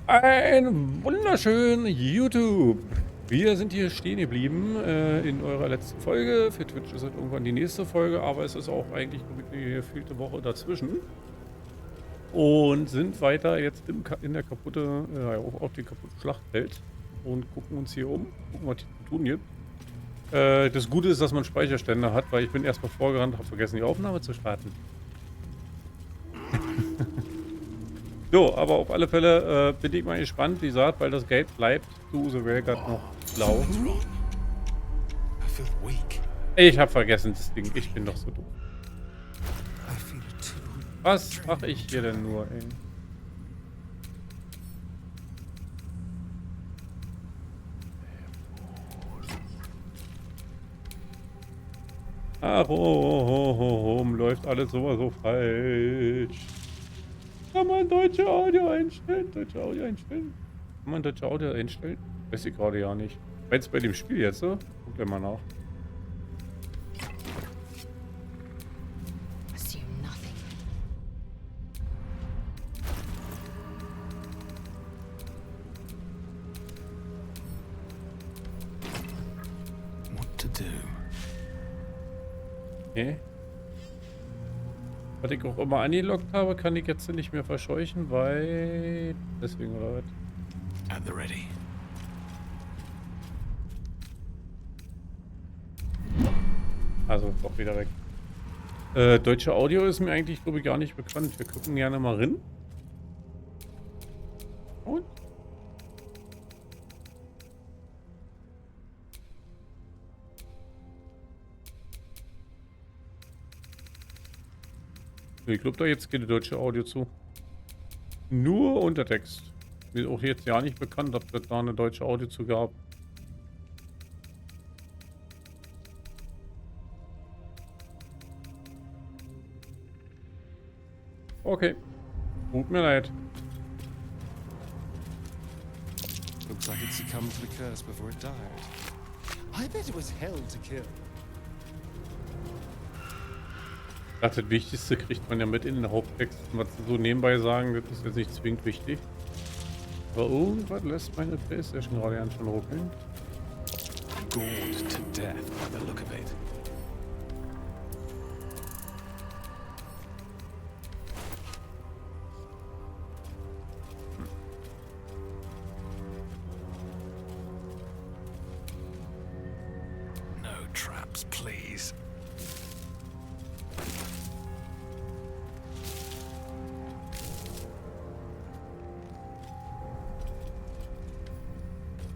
Ein wunderschönen YouTube. Wir sind hier stehen geblieben in eurer letzten Folge. Für Twitch ist es irgendwann die nächste Folge, aber es ist auch eigentlich die gefehlte Woche dazwischen. Und sind weiter jetzt in der kaputte, auf dem kaputten Schlachtfeld und gucken uns hier um, gucken, was hier zu tun gibt. Das Gute ist, dass man Speicherstände hat, weil ich bin erstmal vorgerannt, habe vergessen, die Aufnahme zu starten. So, aber auf alle Fälle bin ich mal gespannt, wie gesagt, weil das Geld bleibt zu The Railguard noch laufen. Ich habe vergessen, das Ding, ich bin doch so doof. Was mache ich hier denn nur, ey? Ach, läuft alles so falsch. Kann man deutsche Audio einstellen? Deutsche Audio einstellen? Kann man deutsche Audio einstellen? Weiß ich gerade ja nicht. Jetzt bei dem Spiel jetzt, so? Guckt mal nach. Okay. Was ich auch immer angeloggt habe, kann ich jetzt nicht mehr verscheuchen, weil... Deswegen, oder was? At the ready. Also, doch wieder weg. Deutsche Audio ist mir eigentlich, glaube ich, gar nicht bekannt. Wir gucken gerne mal rein. Und? Ich glaube, da jetzt geht die deutsche Audio zu. Nur Untertext. Mir auch jetzt ja nicht bekannt, ob es da eine deutsche Audio zu gab. Okay. Tut mir leid. Looks like it succumbed to the curse before it died. I bet it was hell to kill. Das Wichtigste kriegt man ja mit in den Haupttext. Was sie so nebenbei sagen, das ist jetzt nicht zwingend wichtig. Aber irgendwas lässt meine PlayStation gerade ganz schön ruckeln. Gored to death by the look of it. No traps, please.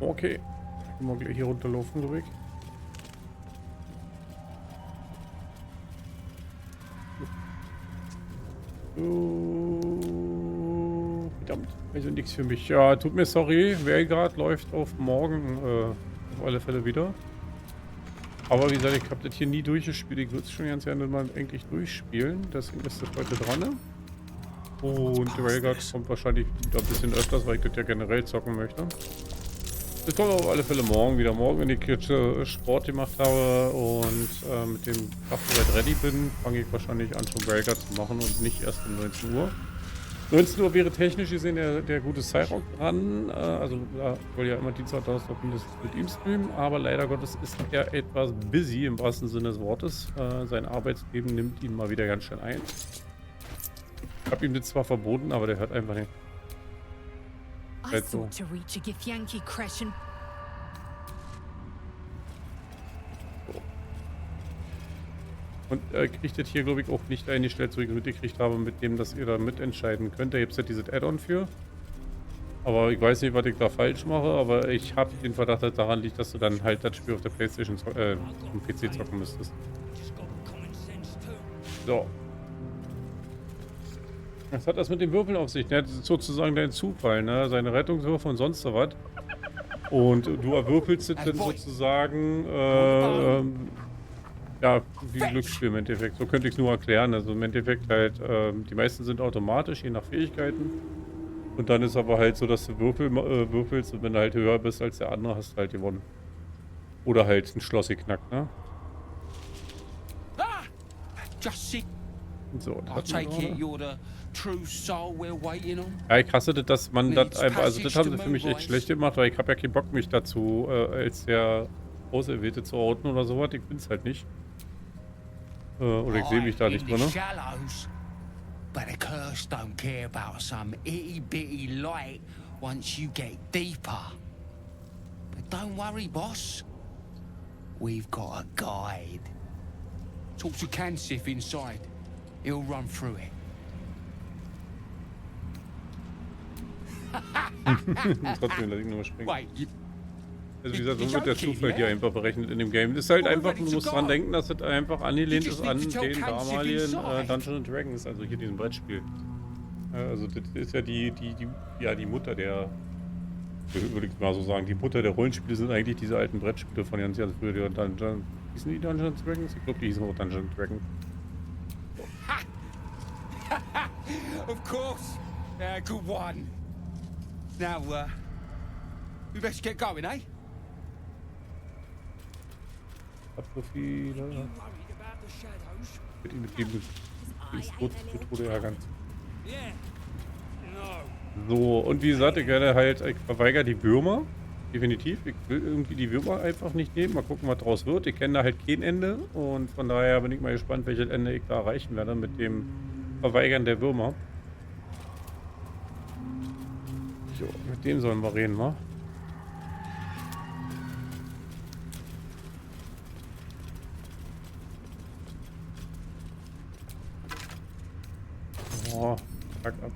Okay. Können wir gleich hier runterlaufen, so weg. Verdammt, also nichts für mich. Ja, tut mir sorry. Railguard läuft auf morgen auf alle Fälle wieder. Aber wie gesagt, ich habe das hier nie durchgespielt. Ich würde es schon ganz gerne mal eigentlich durchspielen. Deswegen ist das heute dran. Ne? Und Railguard kommt wahrscheinlich wieder ein bisschen öfters, weil ich das ja generell zocken möchte. Das kommt auf alle Fälle morgen wieder. Morgen, wenn ich jetzt Sport gemacht habe und mit dem Kraftgerät ready bin, fange ich wahrscheinlich an, schon Railguard zu machen und nicht erst um 19 Uhr. 19 Uhr wäre technisch gesehen der gute Cyrock dran. Also da soll ja immer Dienstag, Donnerstag mindestens mit ihm streamen. Aber leider Gottes ist er etwas busy im wahrsten Sinne des Wortes. Sein Arbeitsleben nimmt ihn mal wieder ganz schön ein. Ich habe ihm das zwar verboten, aber der hört einfach nicht. I thought to reach a Githyanki Crescent. Und kriegt das hier, glaube ich, auch nicht eingestellt, so wie ich mitgekriegt habe, mit dem, dass ihr da mitentscheiden könnt. Da gibt es ja dieses Add-on für. Aber ich weiß nicht, was ich da falsch mache, aber ich habe den Verdacht, dass daran liegt, dass du dann halt das Spiel auf der Playstation, auf dem PC zocken müsstest. So. Was hat das mit dem Würfeln auf sich? Das ist sozusagen dein Zufall, ne? Seine Rettungswürfe und sonst was. Und du erwürfelst es dann sozusagen, ja, wie ein Glücksspiel im Endeffekt. So könnte ich es nur erklären. Also im Endeffekt halt, die meisten sind automatisch, je nach Fähigkeiten. Und dann ist aber halt so, dass du würfelst und wenn du halt höher bist als der andere, hast du halt gewonnen. Oder halt ein Schloss geknackt, ne? Just see. So, I'll take it you're true soul we're waiting on? Ja, ich hasse das, dass man das einfach, also das haben sie für mich echt schlecht gemacht, weil ich habe ja keinen Bock, mich dazu als der Auserwählte zu orten oder sowas. Ich bin's halt nicht. Oder ich sehe mich da nicht drin. Ne? But the curse don't care about some itty-bitty light once you get deeper. But don't worry, boss. We've got a guide. Talk to Kansif inside. He'll run through it. Trotzdem, lass ich nochmal springen. Wait, you, Also wie gesagt, so wird der Zufall hier einfach berechnet in dem Game. Das ist halt einfach, du musst dran denken, dass das einfach angelehnt ist an den damaligen Dungeons & Dragons, also hier diesem Brettspiel. Also das ist ja die Mutter der, würde ich mal so sagen, die Mutter der Rollenspiele sind eigentlich diese alten Brettspiele von ganz früher, die Dungeons. Hießen die Dungeons & Dragons? Ich glaube, die hießen auch Dungeons & Dragons. of course. Good one. Now, we best get going, eh? Hab so viele. Mit ihm Tode ärgern. So, und wie gesagt, ich werde halt, ich verweigere die Würmer. Definitiv. Ich will irgendwie die Würmer einfach nicht nehmen. Mal gucken, was draus wird. Ich kenne da halt kein Ende. Und von daher bin ich mal gespannt, welches Ende ich da erreichen werde mit dem Verweigern der Würmer. So, mit dem sollen wir reden, wa? Oh, fuck ab.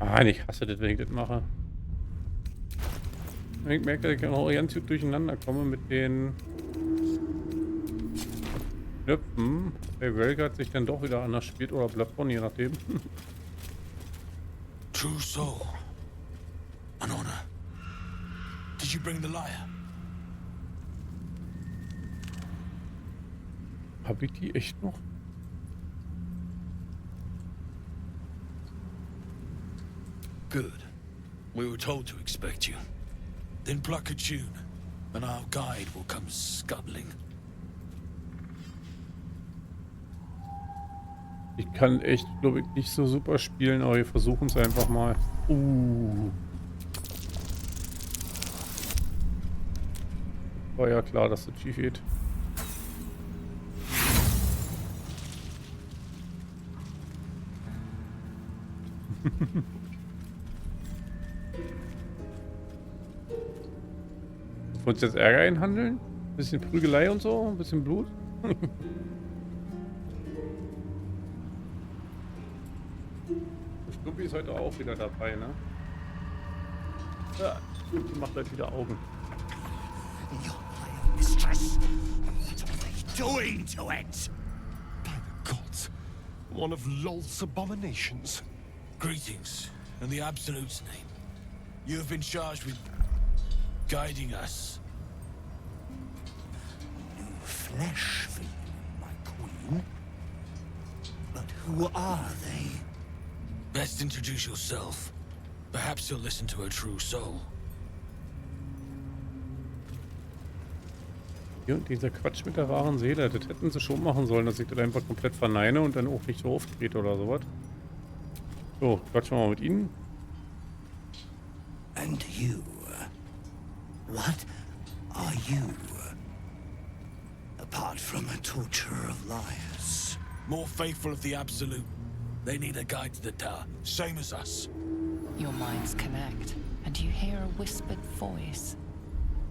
Ah, ich hasse das, wenn ich das mache. Ich merke, dass ich auch ganz gut durcheinander komme mit den Knöpfen. Der Welgard sich dann doch wieder anders spielt oder Plattformen, je nachdem. True soul. An honor. Did you bring the lyre? Hab ich die echt noch? Good. We were told to expect you. Then pluck a tune, and our guide will come scuttling. Ich kann echt, glaube ich, nicht so super spielen, aber wir versuchen es einfach mal. War ja klar, dass das schief geht. Wollen wir uns jetzt Ärger einhandeln? Ein bisschen Prügelei und so, ein bisschen Blut. Schnuppi ist heute auch wieder dabei, ne? Ja, die macht halt wieder Augen. Mistress, what are they doing to it? By the gods, one of Lolth's abominations. Greetings, in the Absolute's name. You have been charged with guiding us. New flesh for you, my queen. But who are they? Best introduce yourself. Perhaps you'll listen to a true soul. Hier und dieser Quatsch mit der wahren Seele, das hätten sie schon machen sollen, dass ich das einfach komplett verneine und dann auch nicht so auftrete oder sowas. So, quatschen wir mal mit ihnen. And you? What are you? Apart from a torturer of liars. More faithful of the Absolute. They need a guide to the tower, same as us. Your minds connect, and you hear a whispered voice.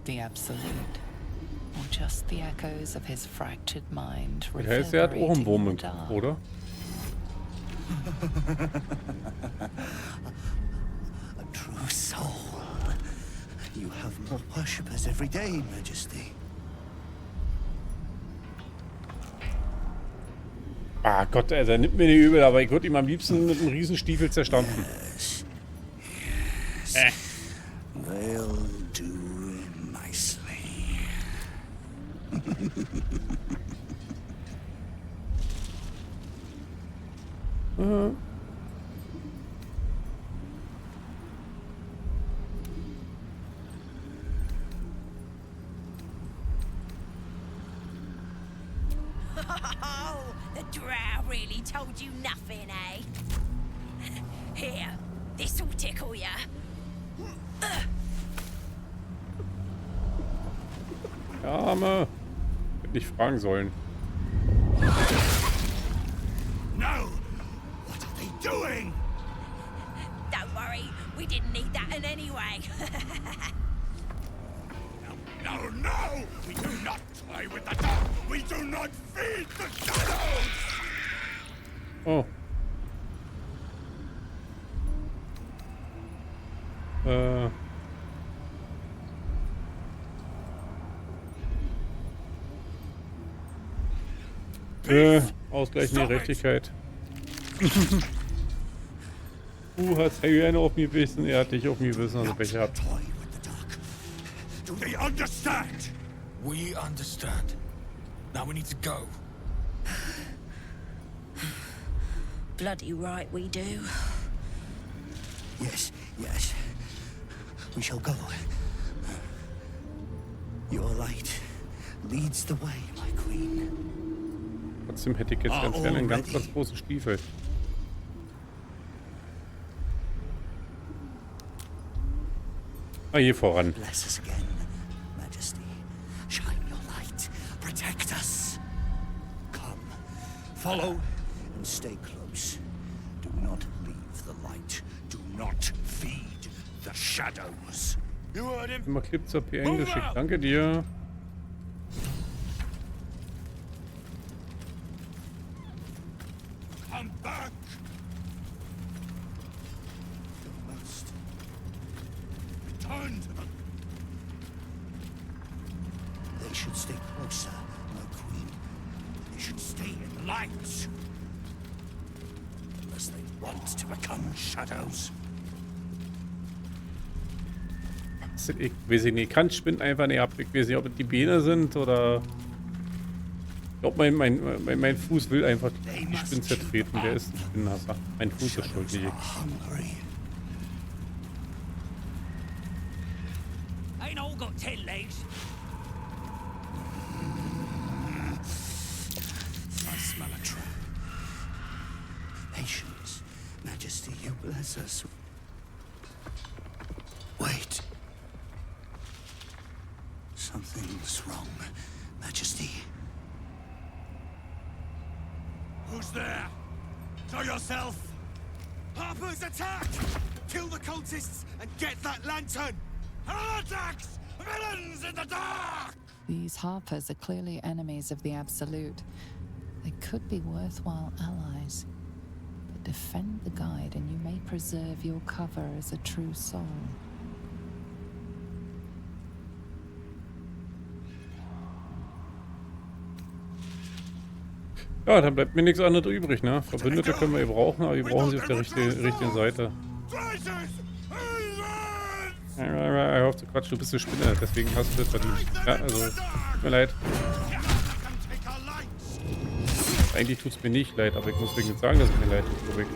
The Absolute. Or just the echoes of his fractured mind Das heißt, er hat Ohrenwurm reverberating in im the Kopf, dark. oder? A true soul. You have more worshippers every day, Majesty. Ah Gott, also er nimmt mir nicht übel, aber ich würde ihm am liebsten mit einem Riesenstiefel zerstampfen. They'll do nicely. Oh, the drow really told you nothing, eh? Here, this'll tickle ya. Ja, Arme. Hätte nicht fragen sollen. No! What are they doing? Don't worry, we didn't need that in any way. No, no! We do not toy with the dark! We do not feed the shadows! Oh. Ausgleichende Gerechtigkeit. Du hast Hyäne auf mir gebissen, er hat dich auf mir gebissen, also Pech gehabt. Toy with the dark. Do they understand? We understand. Now we need to go. Bloody right we do. Yes, yes. We shall go. Your light leads the way, my queen. Trotzdem hätte ich jetzt ganz gerne einen ganz großen Stiefel. Hier voran. Bless us again, Majesty. Shine your light. Protect us. Come, follow and stay close. Do not leave the light. Do not feed the shadows. You heard him? Immer Clip zur PN geschickt. Danke dir. Come back! You must. Return to them. They should stay closer, my queen. They should stay in the light. Unless they want to become Shadows. Ich weiß nicht, kann Spinnen einfach nicht ab. Ich weiß nicht, ob es die Beine sind oder... Ich glaube, mein Fuß will einfach die Spinnen zertreten. Der ist ein Spinnenhasser. Mein Fuß ist schuld, nicht ich. hungry. Ain't all got 10 legs. I smell a trap. Patience, Majesty, you bless us. Wait. Something's wrong, Majesty. Who's there? Show yourself! Harper's attack! Kill the cultists and get that lantern! Heretics! Villains in the dark! These Harpers are clearly enemies of the Absolute. They could be worthwhile allies. But defend the guide and you may preserve your cover as a true soul. Ja, dann bleibt mir nichts anderes übrig, ne? Verbündete können wir brauchen, aber wir brauchen sie auf der richtigen Seite. Hör auf zu quatschen, du bist eine Spinne, deswegen hast du das verdient. Ja, also, tut mir leid. Eigentlich tut es mir nicht leid, aber ich muss wegen sagen, dass es mir leid tut, glaube ich.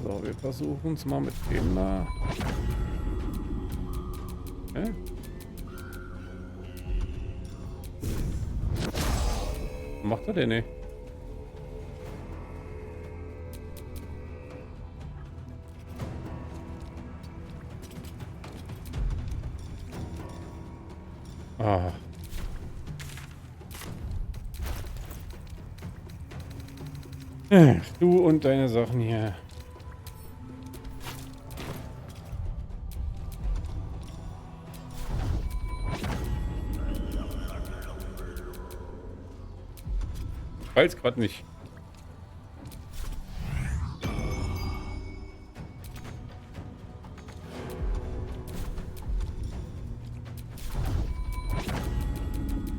So, wir versuchen es mal mit dem da. Okay. Was macht er denn nicht? Ah. Du und deine Sachen hier. Ich weiß gerade nicht.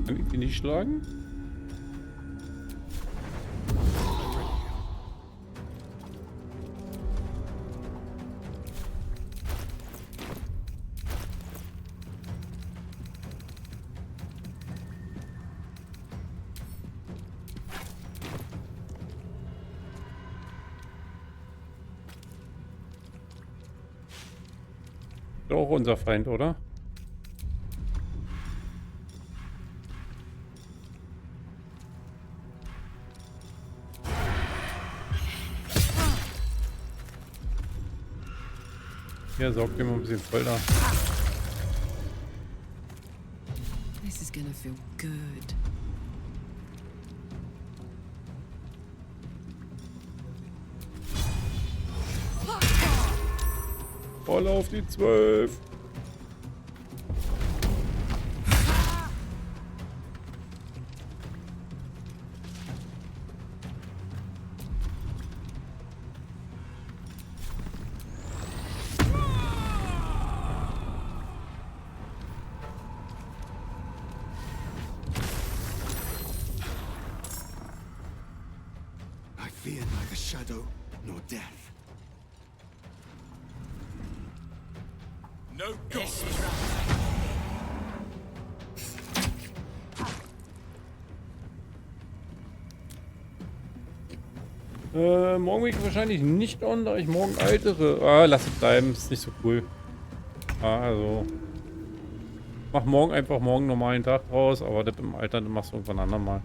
Kann ich die nicht schlagen? Auch unser Feind, oder? Hier, sorgt dir mal ein bisschen voll da. This is gonna feel good. Voll auf die 12. I fear neither shadow nor death. No god. Morgen bin ich wahrscheinlich nicht on, da ich morgen altere. Ah, lass es bleiben, ist nicht so cool. Also. Mach morgen einfach morgen normalen Tag draus, aber das im Alter, das machst du irgendwann andermal.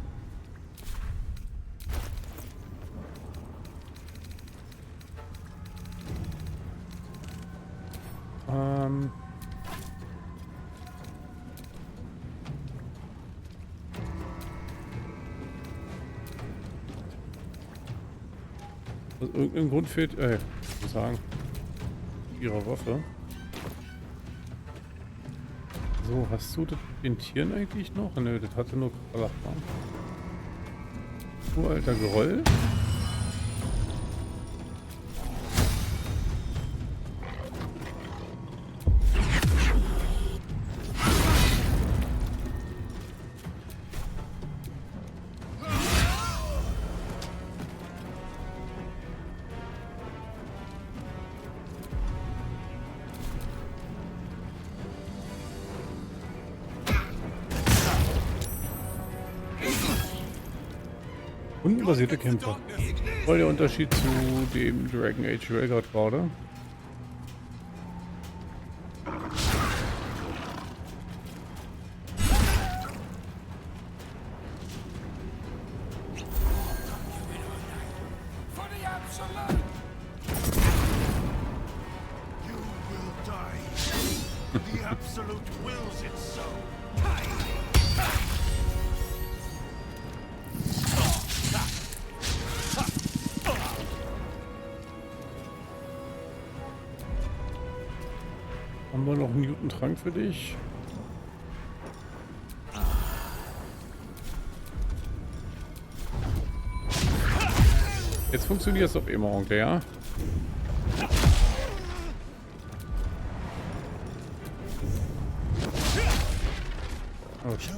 Aus irgendeinem Grund fehlt, ich muss sagen, ihre Waffe. So, hast du das den Tieren eigentlich noch? Nö, das hatte nur Plattformen. Uralter Geröll. Rundenbasierte Kämpfer. Voll der Unterschied zu dem Dragon Age Railguard gerade. You will die. The absolute wills it so. Haben wir noch einen Newton-Trank für dich? Jetzt funktioniert es auf immer, Onkel, ja? Okay.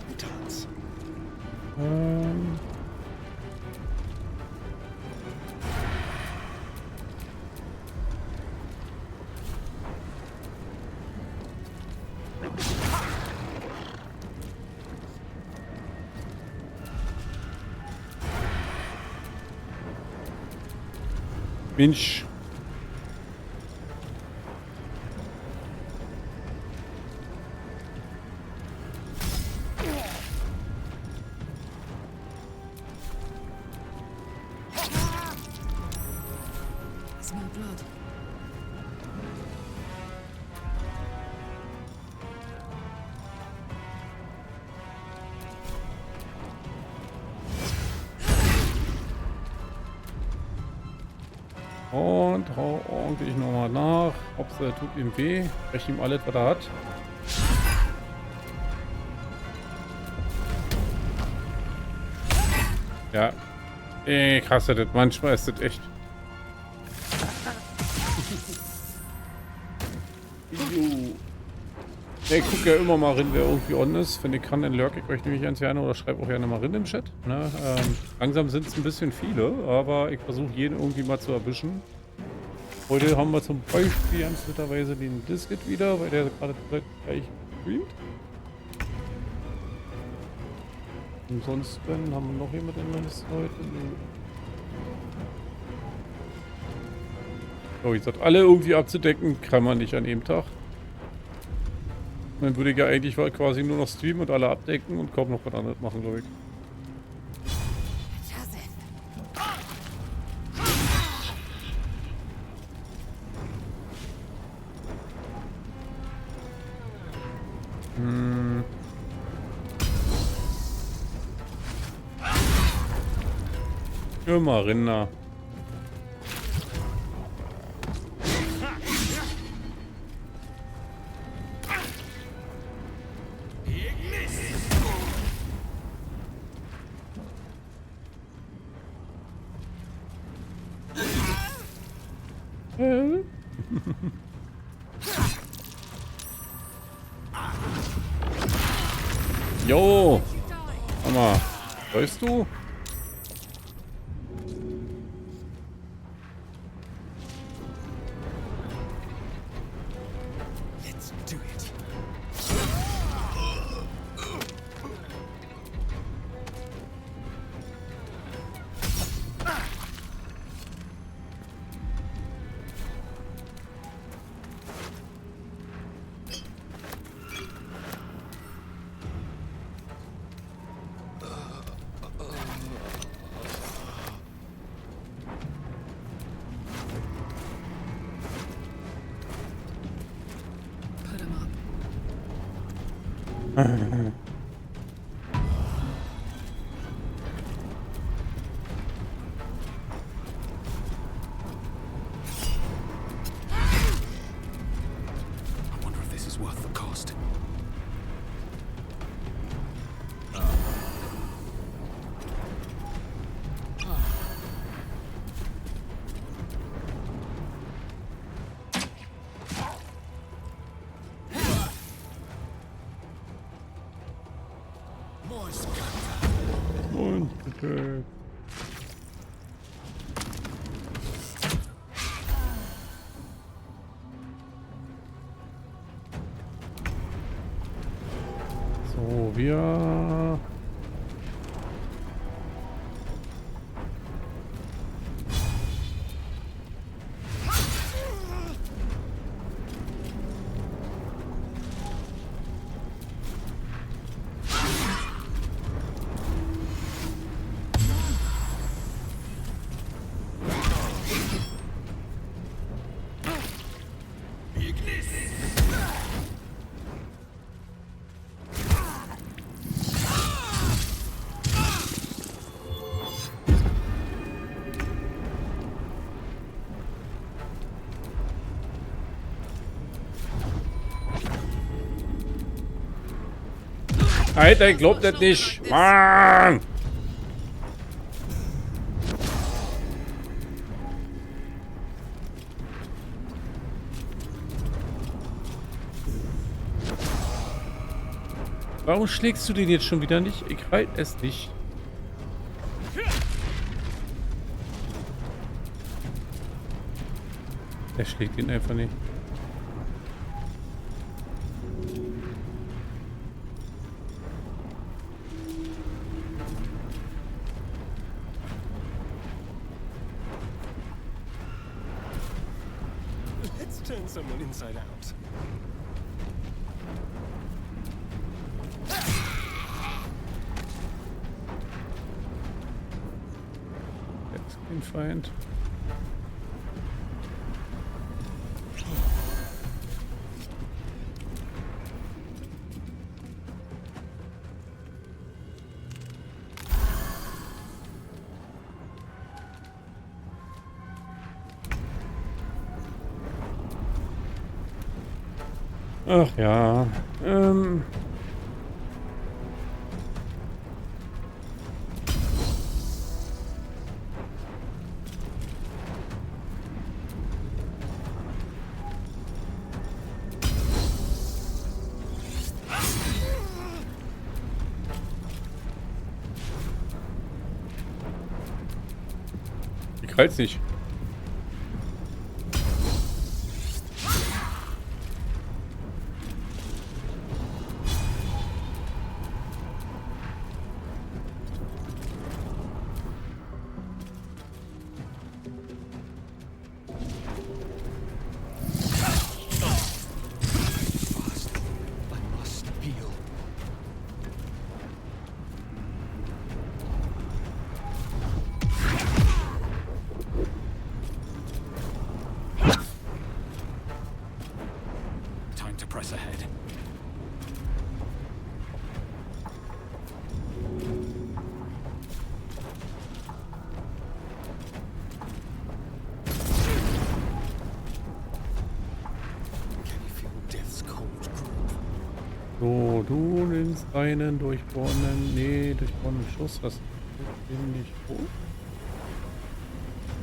Mönch. Smell blood. Und hau ordentlich nochmal nach. Hauptsache tut ihm weh. Brech ihm alles, was er hat. Ja. Krass, das manchmal ist das echt. Ich gucke ja immer mal rein, wer irgendwie on ist. Wenn ich kann, dann lurk ich euch nämlich ganz gerne oder schreibe auch gerne mal rein im Chat. Ne? Langsam sind es ein bisschen viele, aber ich versuche jeden irgendwie mal zu erwischen. Heute haben wir zum Beispiel ganz netterweise den Disket wieder, weil der gerade gleich streamt. Ansonsten haben wir noch jemanden in das heute. Oh, ich sag, alle irgendwie abzudecken, kann man nicht an dem Tag. Dann würde ich ja eigentlich quasi nur noch streamen und alle abdecken und kaum noch was anderes machen, glaube ich. Immer Rinder. Jo! Hammer. Läufst du? Let's do it. Put him up. I wonder if this is worth the cost. Und bitte. So, wir... Alter, ich glaub das nicht. Mann! Warum schlägst du den jetzt schon wieder nicht? Ich halte es nicht. Er schlägt ihn einfach nicht. Let's turn someone inside out. Jetzt den Feind. Ach ja. Ich halte es nicht. Du nimmst einen durchbohrenden, durchbohrenden Schuss, hast du den nicht hoch?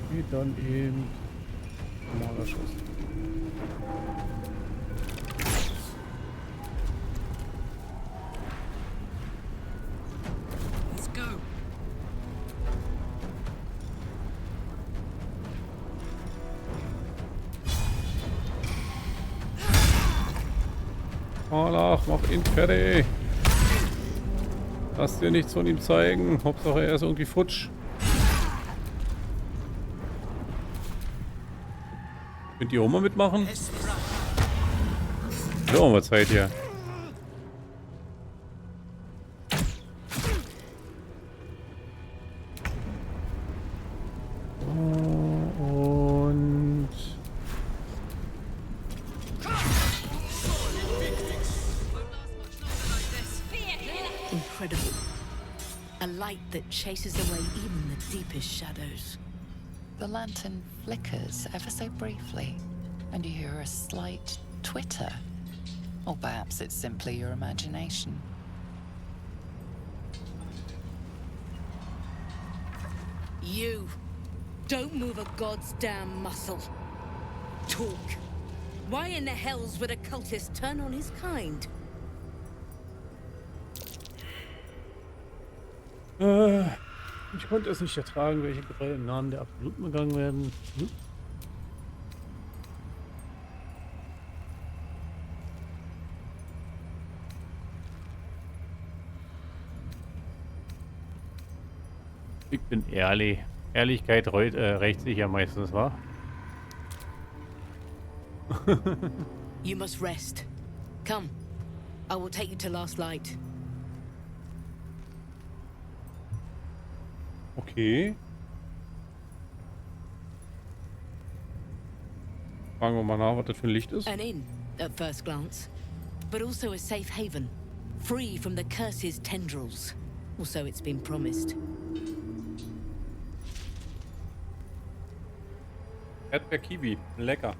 Okay, dann eben normaler Schuss. Let's go. Olaf, mach ihn fertig. Lass dir nichts von ihm zeigen. Hauptsache er ist irgendwie futsch. Könnt ihr auch mal mitmachen? So, haben wir Zeit hier. Und Incredible. A light that chases away even the deepest shadows. The lantern flickers ever so briefly, and you hear a slight twitter. Or perhaps it's simply your imagination. You don't move a god's damn muscle. Talk. Why in the hells would a cultist turn on his kind? Ich konnte es nicht ertragen, welche Gewalt im Namen der Absoluten begangen werden. Ich bin ehrlich. Ehrlichkeit rächt sich ja meistens, wa? You must rest. Come. I will take you to Last Light. Okay. Fragen wir mal nach, was das für ein Licht ist. An inn, at first glance, but also a safe haven, free from the curse's tendrils. Or so it's been promised. Erdbeer-Kiwi. Lecker.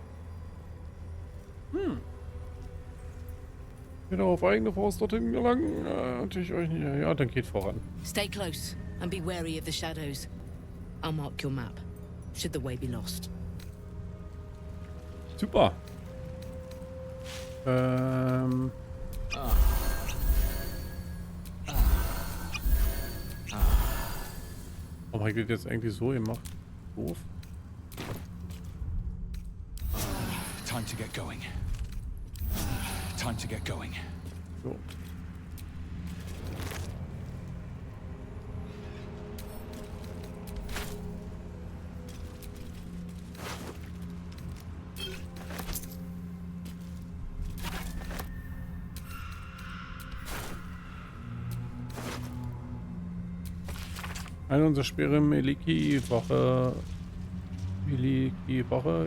Wieder auf eigene Faust dorthin gelangen. Natürlich euch nicht. Ja, dann geht voran. Stay close and be wary of the shadows. I'll mark your map, should the way be lost. Super. Warum habe ich das jetzt eigentlich so gemacht? Doof. Time to get going. Time to get going. So. Eine unserer Speere Meliki-Wache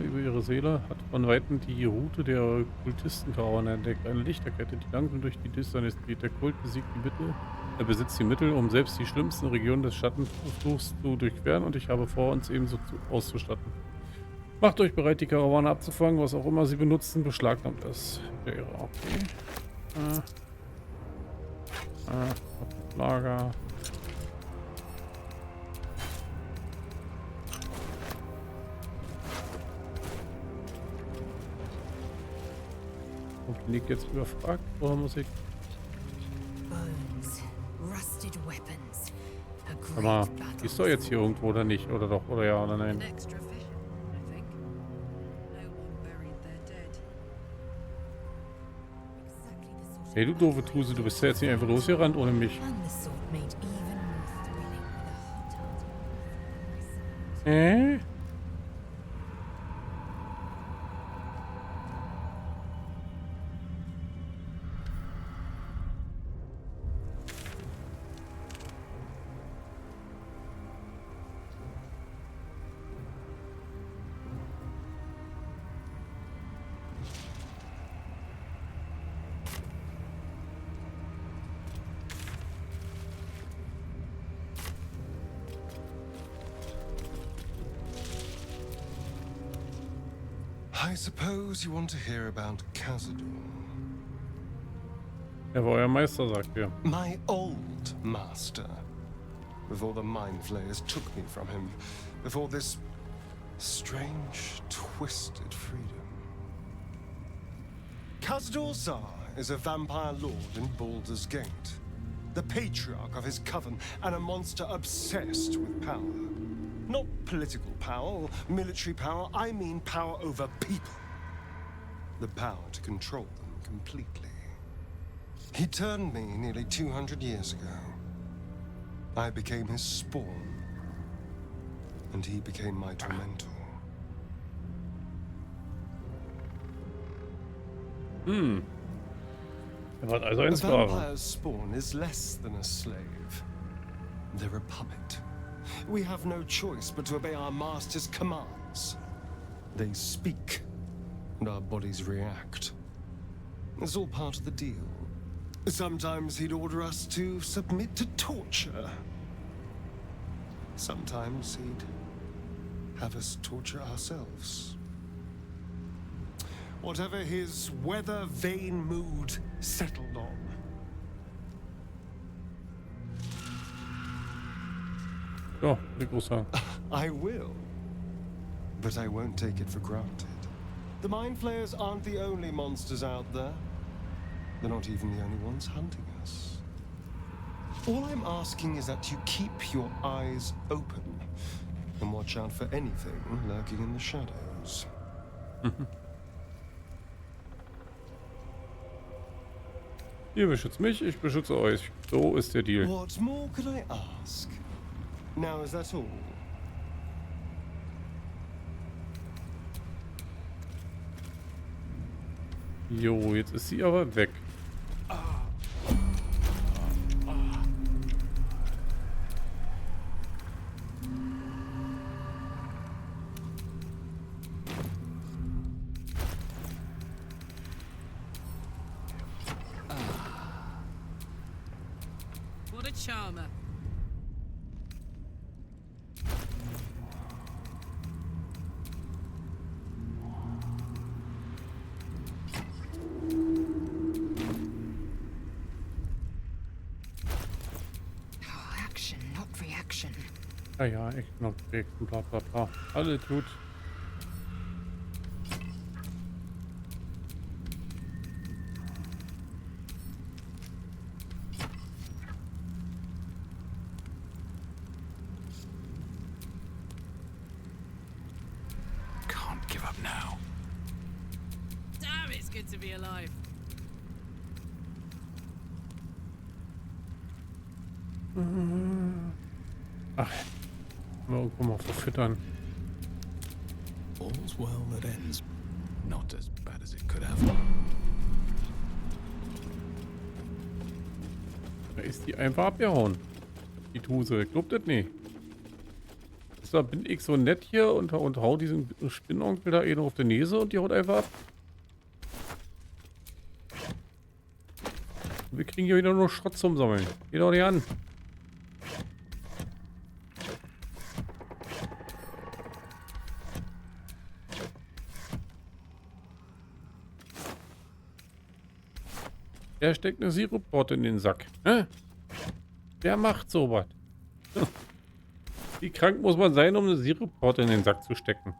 über ihre Seele hat von Weitem die Route der Kultistenkarawane entdeckt. Eine Lichterkette, die langsam durch die Düsternis geht. Der Kult besiegt die Mittel, er besitzt die Mittel, um selbst die schlimmsten Regionen des Schattenfluchs zu durchqueren, und ich habe vor, uns ebenso auszustatten. Macht euch bereit, die Karawane abzufangen, was auch immer sie benutzen, beschlagnahmt es. Okay. Lager. Liegt jetzt überfragt, oder muss ich? Bones, rusted weapons. A Sag mal, great battle. ist doch jetzt hier irgendwo oder nicht? Oder doch? Oder ja oder nein? An extra fish, I think. No one buried their dead. Exactly the sort Hey, du doofe Tuse, du bist ja jetzt nicht einfach losgerannt ohne mich. and the sort made even more thrilling with a hot heart. I suppose you want to hear about Cazador. Er war euer Meister, sagt er. My old master. Before the mind flayers took me from him. Before this strange, twisted freedom. Khazad-dûr-Zar is a vampire lord in Baldur's Gate. The patriarch of his coven and a monster obsessed with power. Not political power or military power, I mean power over people. The power to control them completely. He turned me nearly 200 years ago. I became his spawn, and he became my tormentor. Er war also ein A Sklave. vampire's spawn is less than a slave. They're a puppet. We have no choice but to obey our master's commands. They speak, and our bodies react. It's all part of the deal. Sometimes he'd order us to submit to torture. Sometimes he'd have us torture ourselves. Whatever his weather-vane mood settled on. Ja, wie groß sagen. I will. But I won't take it for granted. The Mind Flayers aren't the only monsters out there. They're not even the only ones hunting us. All I'm asking is that you keep your eyes open and watch out for anything lurking in the shadows. Ihr beschützt mich, ich beschütze euch. So ist der Deal. What more could I ask? Now is that all? Jo, jetzt ist sie aber weg. What a charmer. Action, not reaction. Ja, ja, ich noch direkt und bla bla bla. Alle tut. Can't give up now. Damn, it's good to be alive. Ach, mal irgendwo mal verfüttern. All's well that ends. Not as bad as it could have. Da ist die einfach abgehauen. Die Tuse. Glaubt das nicht. Da bin ich so nett hier und hau diesen Spinnonkel da eben auf die Nase und die haut einfach ab. Wir kriegen hier wieder nur Schrott zum Sammeln. Geht doch nicht an. Er steckt eine Siruptorte in den Sack. Hä? Wer macht sowas? Wie krank muss man sein, um eine Siruptorte in den Sack zu stecken?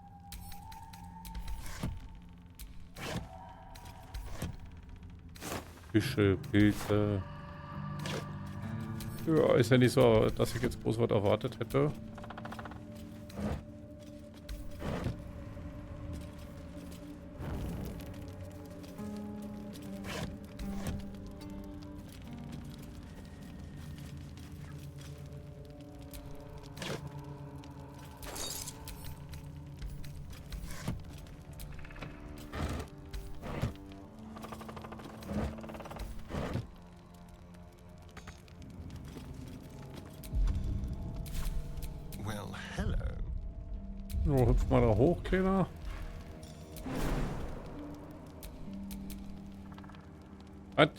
Fische, Pilze. Ja, ist ja nicht so, dass ich jetzt groß was erwartet hätte. Well, hello. So, hüpf mal da hoch, Kleiner. Was?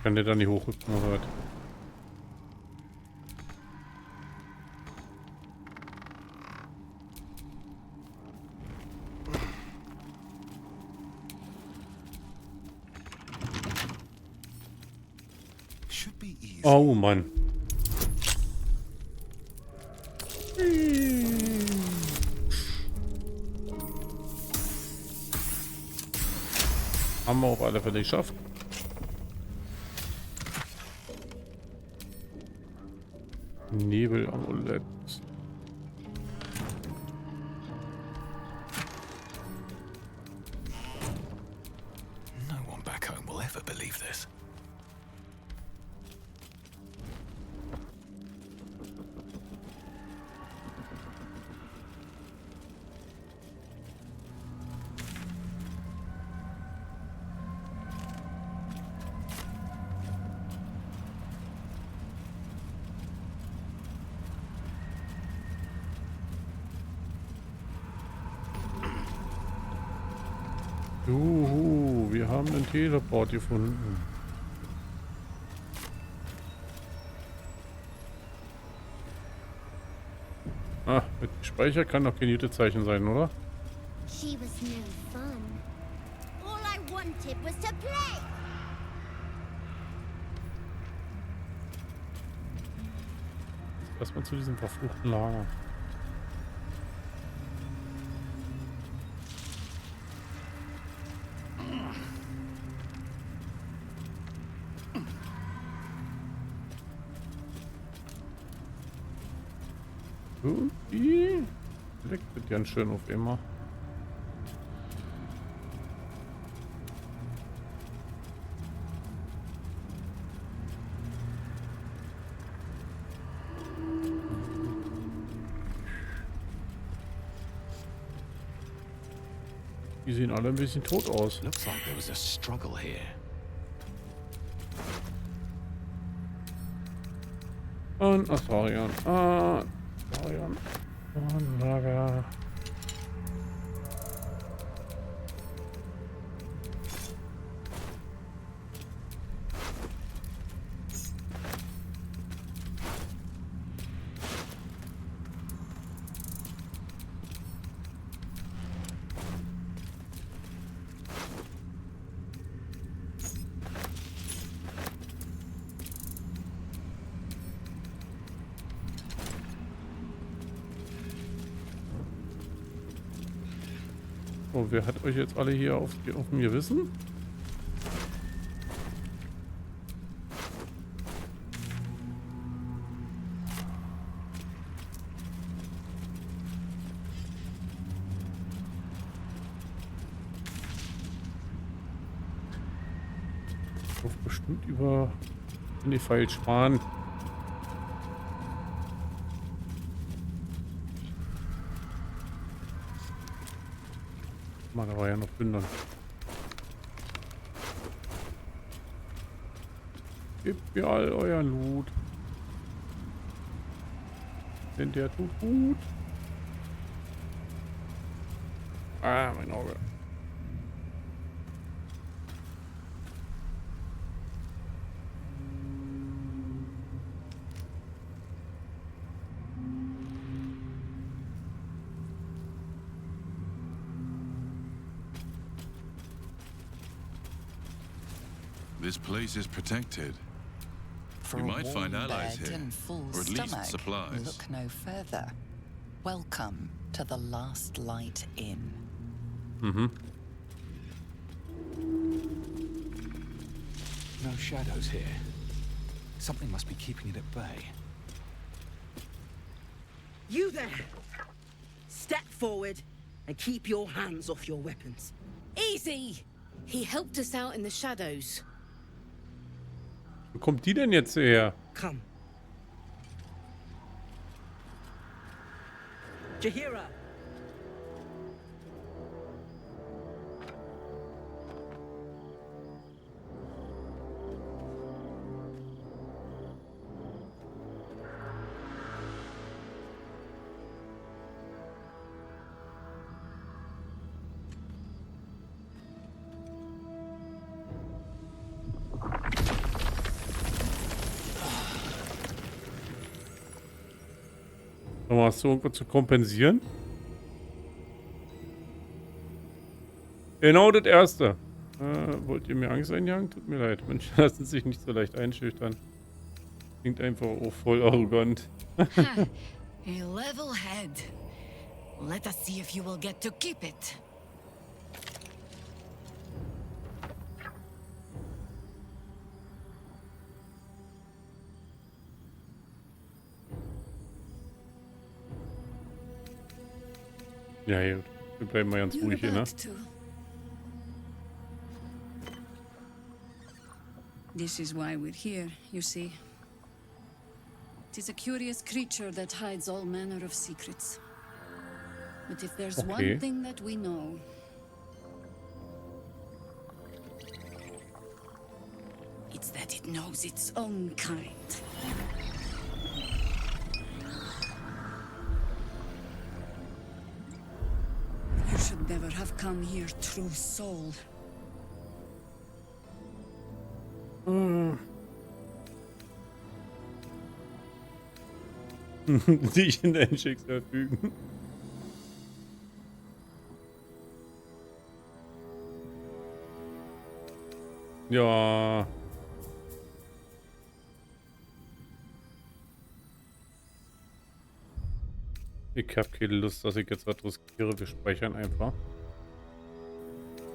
Kann der da nicht hochhüpfen oder was? easy. Oh Mann. Haben wir auf alle Fälle geschafft. Nebel-Amulett. No one back home will ever believe this. Juhu, wir haben einen Teleport gefunden. Ah, mit Speicher kann doch kein Jutezeichen sein, oder? She was no fun. All I wanted was to play. Erstmal zu diesem verfluchten Lager. Irgendwie leckt das ganz schön auf immer. Die sehen alle ein bisschen tot aus. Looks like there was a struggle here. Und Larian. Larian. Und Lager. Oh, wer hat euch jetzt alle hier auf dem Gewissen? Ich hoffe bestimmt über in die Pfeil sparen. Da war ja noch Bündern. Gebt mir all euren Loot. Denn der tut gut. Ah, mein Auge. This place is protected. For You a might find warm allies bed here, and full or at least stomach, supplies. look no further. Welcome to the Last Light Inn. Mhm. No shadows here. Something must be keeping it at bay. You there! Step forward and keep your hands off your weapons. Easy! He helped us out in the shadows. Wo kommt die denn jetzt her? Come. Jahira! Hast du irgendwas zu kompensieren? Genau das erste. Wollt ihr mir Angst einjagen? Tut mir leid. Menschen lassen sich nicht so leicht einschüchtern. Klingt einfach auch voll arrogant. A level head. Let us see if you will get to keep it. Ja, gut. Wir bleiben mal ganz ruhig hier, ne? This is why we're here, you see. It is a curious creature that hides all manner of secrets. But if there's one thing that we know, it's that it knows its own kind. You should never have come here, true soul. Dich in dein Schicksal fügen. Ja. Ich hab keine Lust, dass ich jetzt was riskiere. Wir speichern einfach.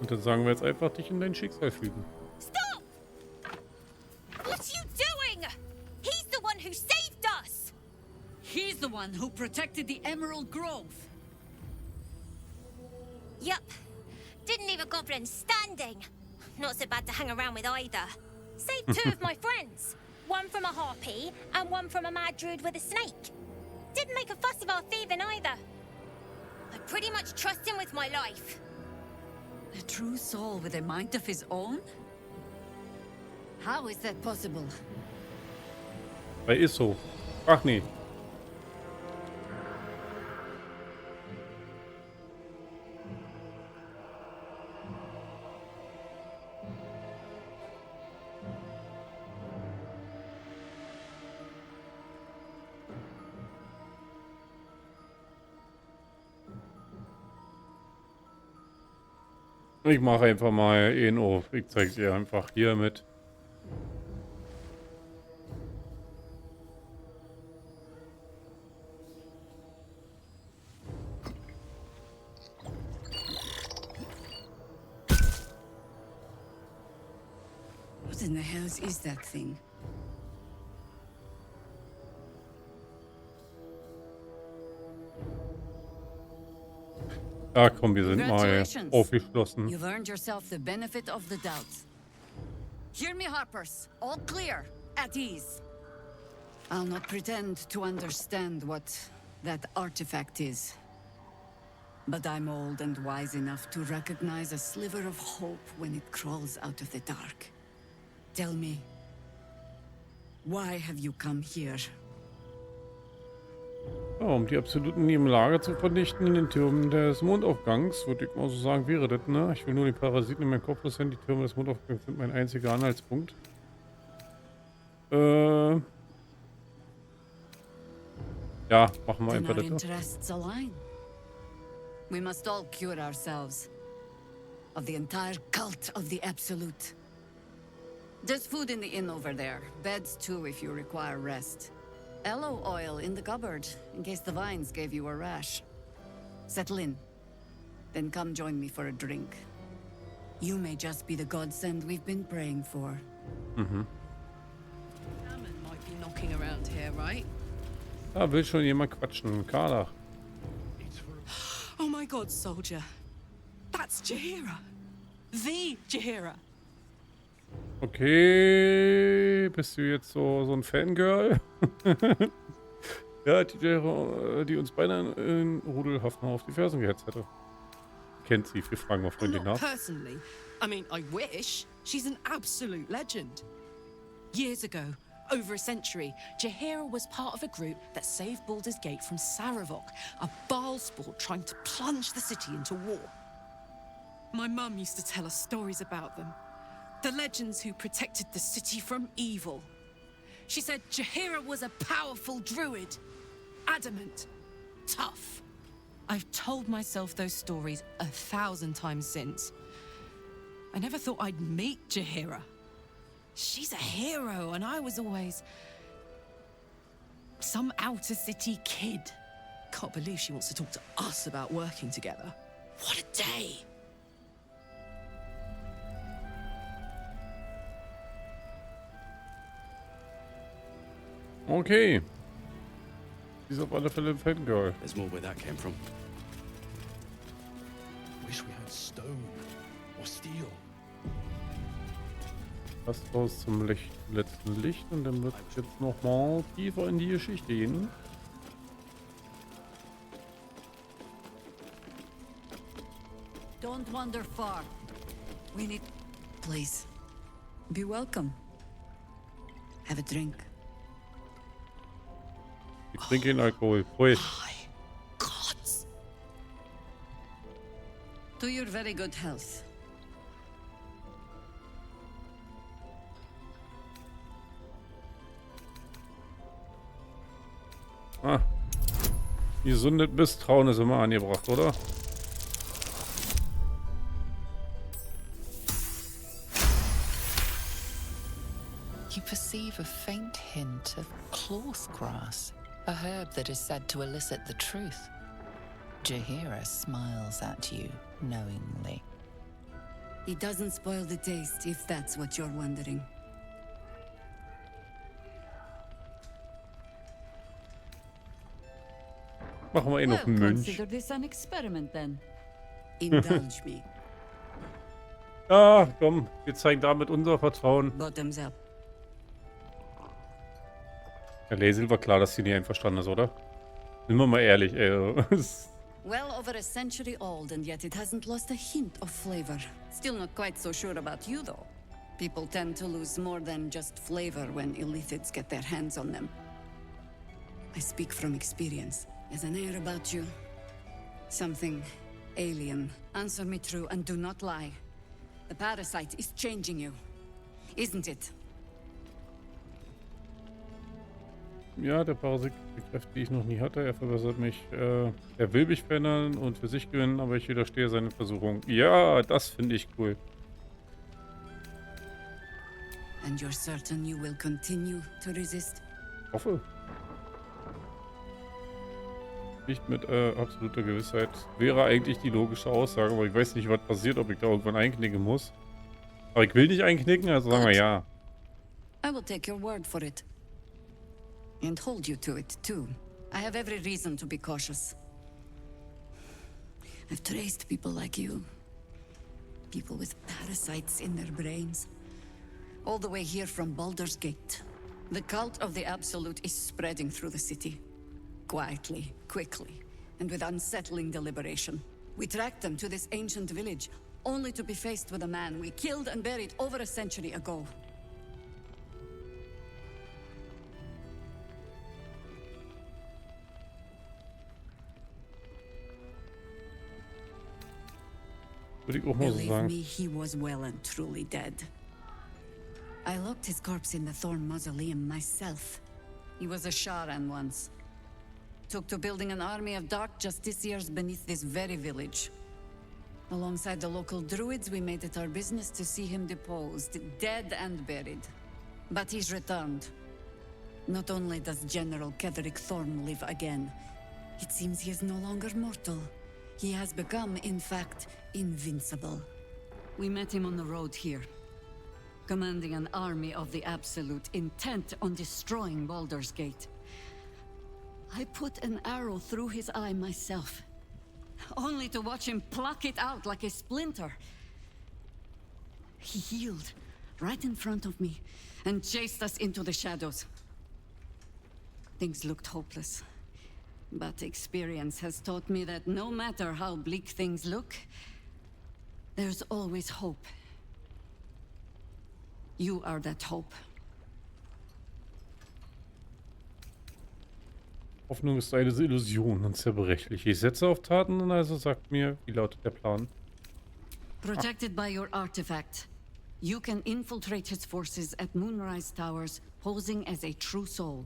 Und dann sagen wir jetzt einfach, dich in dein Schicksal fügen. Stop! What are you doing? He's the one who saved us! He's the one who protected the Emerald Grove. Yup. Didn't leave a goblin standing. Not so bad to hang around with either. Saved two of my friends. One from a harpy and one from a mad druid with a snake. Didn't make a fuss of our thieving either. I pretty much trust him with my life. A true soul with a mind of his own? How is that possible? Bei ist so. Ach nee. Ich mache einfach mal auf. Ich zeige dir einfach hier mit. What in the hells is that thing? Ja, komm, wir sind mal aufgeschlossen. You've earned yourself the benefit of the doubt. Hear me, Harpers. All clear. At ease. I'll not pretend to understand what that artifact is. But I'm old and wise enough to recognize a sliver of hope when it crawls out of the dark. Tell me, why have you come here? Ja, um die Absoluten im Lager zu vernichten in den Türmen des Mondaufgangs, würde ich mal so sagen, wäre das, ne? Ich will nur die Parasiten in meinem Kopf loswerden. Die Türme des Mondaufgangs sind mein einziger Anhaltspunkt. Ja, machen wir einfach das. Interests align. We must all cure ourselves of the entire cult of the Absolute. There's food in the inn over there. Beds too if you require rest. Aloe oil in the cupboard, in case the vines gave you a rash. Settle in. Then come join me for a drink. You may just be the godsend we've been praying for. Hammond might be knocking around here, right? Da will schon jemand quatschen. Carla. Oh my god, soldier. That's Jahira. The Jahira. Okay, bist du jetzt so ein Fangirl? Ja, die uns beinahe in Rudelhaften auf die Fersen gehetzt hätte. Kennt sie, wir fragen mal freundlich nach. Personally, I mean, I wish. She's an absolute legend. Years ago, over a century, Jahira was part of a group that saved Baldur's Gate from Saravok, a Baalsport trying to plunge the city into war. My mum used to tell us stories about them. The legends who protected the city from evil. She said Jahira was a powerful druid. Adamant. Tough. I've told myself those stories 1,000 times since. I never thought I'd meet Jahira. She's a hero, and I was always Some outer city kid. Can't believe she wants to talk to us about working together. What a day! Okay. Sie ist auf alle Fälle ein Fangirl. There's more where that came from. Wish we had stone or steel. Passt raus zum letzten Licht und dann wird es jetzt nochmal tiefer in die Geschichte gehen. Don't wander far. We need... Please. Be welcome. Have a drink. Ich trinke den Alkohol. Prost. Gods. To your very good health. Ah. Gesundes Misstrauen ist immer angebracht, oder? You perceive a faint hint of cloth grass, a herb that is said to elicit the truth. Jahira smiles at you knowingly. It doesn't spoil the taste, if that's what you're wondering. Machen wir eh noch einen Mönch. Consider this an experiment then. Indulge me. Ah, komm, wir zeigen damit unser Vertrauen. Bottoms up. Herr Lazel war klar, dass sie nicht einverstanden ist, oder? Sind wir mal ehrlich, ey. Well over a century old, and yet it hasn't lost a hint of flavor. Still not quite so sure about you, though. People tend to lose more than just flavor when illithids get their hands on them. I speak from experience. There's an air about you. Something alien. Answer me true and do not lie. The parasite is changing you, isn't it? Ja, der Parasit kriegt die Kräfte, die ich noch nie hatte. Er verbessert mich. Er will mich verändern und für sich gewinnen, aber ich widerstehe seine Versuchung. Ja, das finde ich cool. And you're certain you will continue to resist? Hoffe. Nicht mit absoluter Gewissheit. Wäre eigentlich die logische Aussage, aber ich weiß nicht, was passiert, ob ich da irgendwann einknicken muss. Aber ich will nicht einknicken, also sagen wir ja. I will take your word for it. And hold you to it, too. I have every reason to be cautious. I've traced people like you. People with parasites in their brains. All the way here from Baldur's Gate. The cult of the Absolute is spreading through the city. Quietly, quickly, and with unsettling deliberation. We tracked them to this ancient village, only to be faced with a man we killed and buried over a century ago. Würde ich auch mal so Believe sagen. me, he was well and truly dead. I locked his corpse in the Thorn Mausoleum myself. He was a Charan once. Took to building an army of dark justiciars beneath this very village. Alongside the local druids, we made it our business to see him deposed, dead and buried. But he's returned. Not only does General Ketherick Thorn live again, it seems he is no longer mortal. He has become, in fact, invincible. We met him on the road here, commanding an army of the Absolute, intent on destroying Baldur's Gate. I put an arrow through his eye myself, only to watch him pluck it out like a splinter. He healed right in front of me and chased us into the shadows. Things looked hopeless. But experience has taught me that no matter how bleak things look, there's always hope. You are that hope. Hoffnung ist eine Illusion und zerbrechlich. Ich setze auf Taten und also sagt mir, wie lautet der Plan? Protected by your artifact, you can infiltrate his forces at Moonrise Towers, posing as a true soul.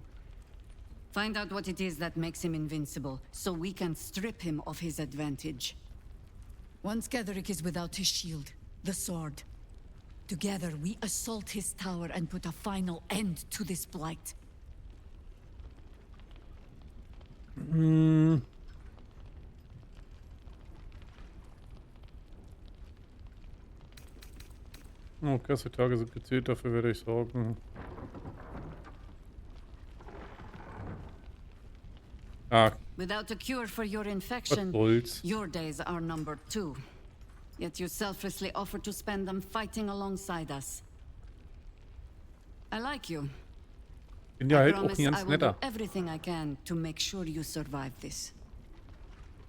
Find out what it is that makes him invincible, so we can strip him of his advantage. Once Ketherick is without his shield, the sword. Together, we assault his tower and put a final end to this blight. Hm. Oh, Kassetage sind gezählt, dafür werde ich sorgen. Ah, Without a cure for your was infection, soll's. your days are numbered too. Yet you selflessly offer to spend them fighting alongside us. I like you. Bin ja I halt auch promise ein I ganz will do netter. everything I can to make sure you survive this.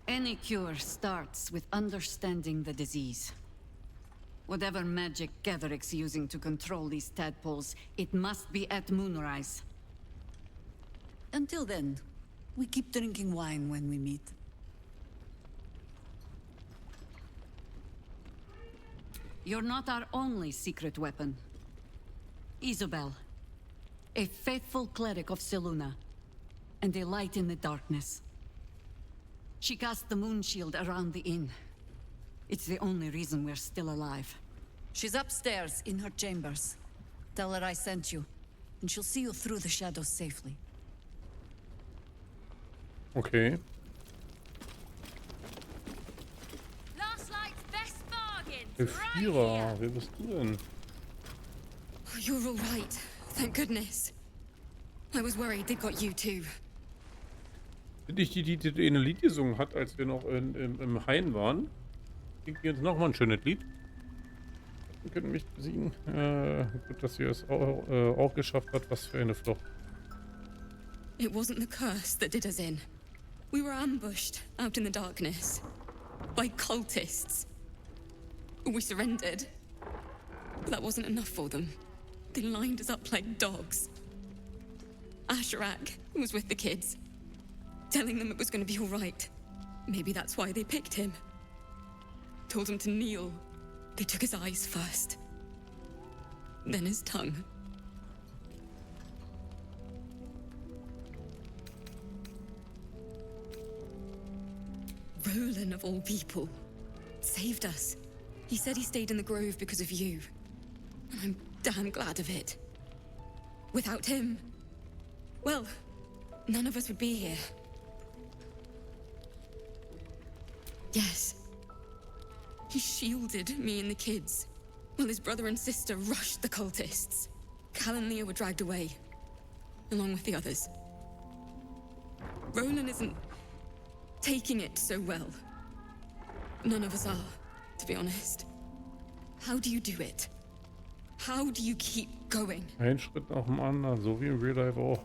Any cure starts with understanding the disease. Whatever magic Gatherick's using to control these tadpoles, it must be at moonrise. Until then, we keep drinking wine when we meet. You're not our only secret weapon. Isobel, a faithful cleric of Seluna, and a light in the darkness. She cast the moon shield around the inn. It's the only reason we're still alive. She's upstairs in her chambers. Tell her I sent you, and she'll see you through the shadows safely. Okay. Last night's best bargains. Der Vierer, wer bist du denn? Oh, you're all right. Thank goodness. I was worried they'd got you too. Bin ich die ein Lied gesungen hat, als wir noch im Hain waren? Singt jetzt nochmal ein schönes Lied. Wir können mich besiegen. Gut, dass sie es auch geschafft hat. Was für eine Flucht. It wasn't the curse that did us in. We were ambushed out in the darkness by cultists. We surrendered, but that wasn't enough for them. They lined us up like dogs. Asherak was with the kids, telling them it was going to be all right. Maybe that's why they picked him. Told him to kneel. They took his eyes first, then his tongue. Roland, of all people, saved us. He said he stayed in the grove because of you. And I'm damn glad of it. Without him, well, none of us would be here. Yes. He shielded me and the kids, while his brother and sister rushed the cultists. Cal and Leah were dragged away, along with the others. Roland isn't taking it so well. None of us are, to be honest. How do you do it? How do you keep going? Ein Schritt nach dem anderen, so wie im Real Life auch.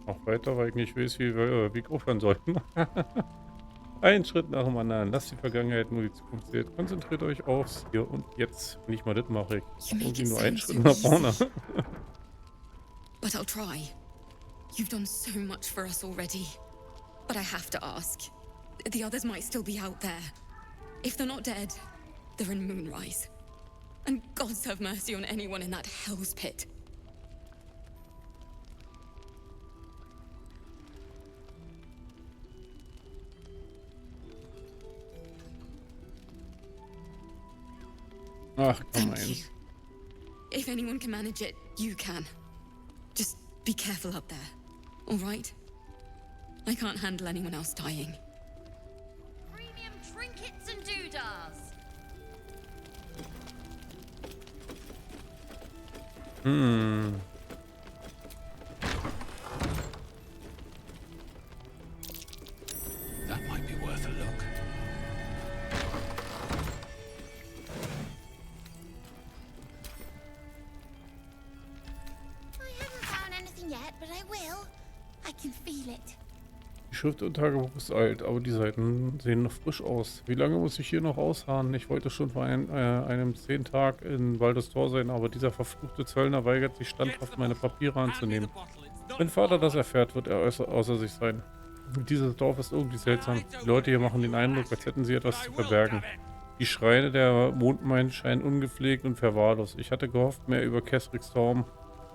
Auch weiter, weil ich nicht weiß, wie ich aufhören soll. Ein Schritt nach dem anderen. Lasst die Vergangenheit, nur die Zukunft zählt. Konzentriert euch aufs Hier und Jetzt. Wenn ich mal das mache, irgendwie nur einen Schritt nach vorne. But I'll try. You've done so much for us already. But I have to ask. The others might still be out there. If they're not dead, they're in Moonrise. And gods have mercy on anyone in that hell's pit. Ach, komm Thank you. eins. If anyone can manage it, you can. Just be careful up there, all right? I can't handle anyone else dying. Premium trinkets and doodahs. That might be worth a look. I haven't found anything yet, but I will. I can feel it. Die Schrift im Tagebuch ist alt, aber die Seiten sehen noch frisch aus. Wie lange muss ich hier noch ausharren? Ich wollte schon vor einem 10 Tag in Baldurs Tor sein, aber dieser verfluchte Zöllner weigert sich standhaft, meine Papiere anzunehmen. Wenn Vater das erfährt, wird er außer sich sein. Dieses Dorf ist irgendwie seltsam. Die Leute hier machen den Eindruck, als hätten sie etwas zu verbergen. Die Schreine der Mondmein scheinen ungepflegt und verwahrlost. Ich hatte gehofft, mehr über Kesricks Turm,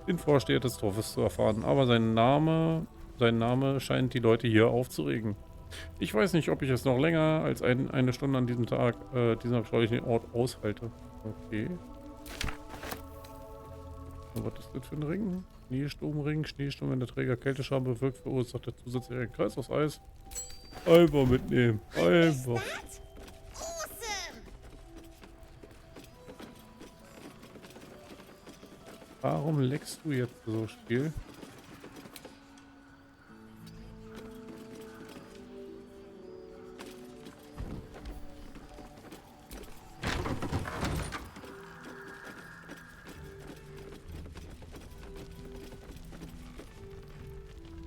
den Vorsteher des Dorfes, zu erfahren, aber sein Name scheint die Leute hier aufzuregen. Ich weiß nicht, ob ich es noch länger als eine Stunde an diesem Tag, diesen abscheulichen Ort aushalte. Okay. Und was ist das für ein Ring? Schneesturmring. Schneesturm, wenn der Träger Kälteschaden bewirkt, verursacht der zusätzliche einen Kreis aus Eis. Einfach mitnehmen. Einfach. Warum leckst du jetzt so, Spiel?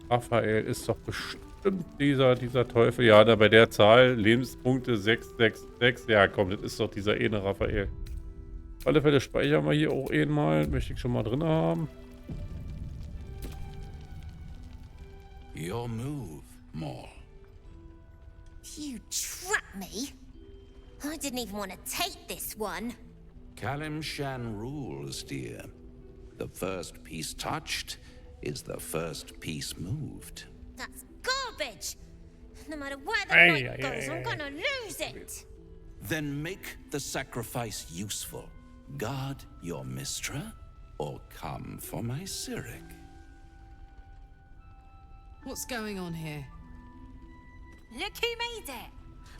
Raphael ist doch bestimmt dieser Teufel. Ja, da bei der Zahl Lebenspunkte 666. Ja, komm, das ist doch dieser eine Raphael. Auf alle Fälle speichern wir hier auch einmal. Möchte ich schon mal drin haben. Your move, Maul. You trapped me? I didn't even want to take this one. Kalimshan rules, dear. The first piece touched is the first piece moved. That's garbage. No matter where the light goes, I'm gonna lose it. Then make the sacrifice useful. Guard your Mistra, or come for my Cyric. What's going on here? Look who made it.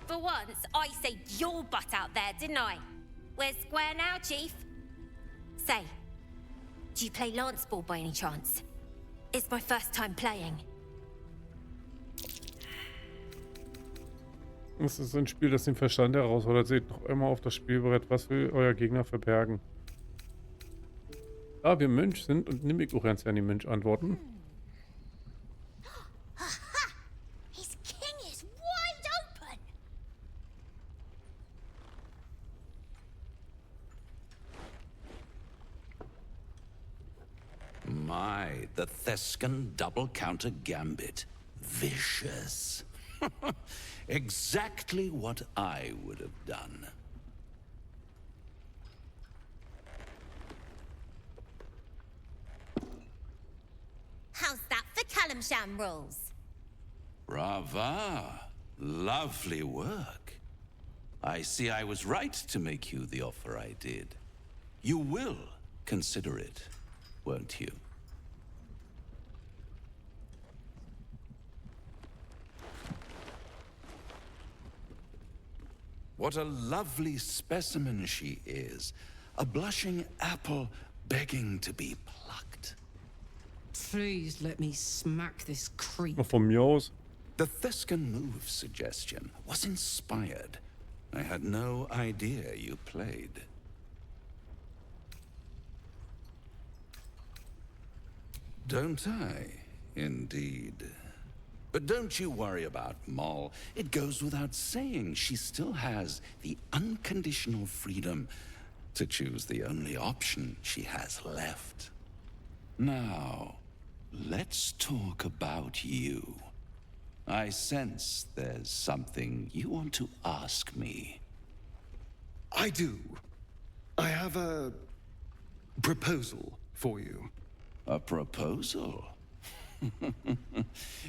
For once, I saved your butt out there, didn't I? We're square now, Chief. Say, do you play lance ball by any chance? It's my first time playing. Es ist ein Spiel, das den Verstand herausfordert. Seht noch einmal auf das Spielbrett, was will euer Gegner verbergen. Da wir Mönch sind und nimm ich auch ganz gerne die Mönch antworten. His king is wide open. My, the Thescan double counter gambit. Vicious. Exactly what I would have done. How's that for Kalimshan rules? Brava. Lovely work. I see I was right to make you the offer I did. You will consider it, won't you? What a lovely specimen she is. A blushing apple begging to be plucked. Please let me smack this creep. Von mir aus. The Thescan move suggestion was inspired. I had no idea you played. Don't I? Indeed. But don't you worry about Moll. It goes without saying she still has the unconditional freedom to choose the only option she has left. Now, let's talk about you. I sense there's something you want to ask me. I do. I have a proposal for you. A proposal?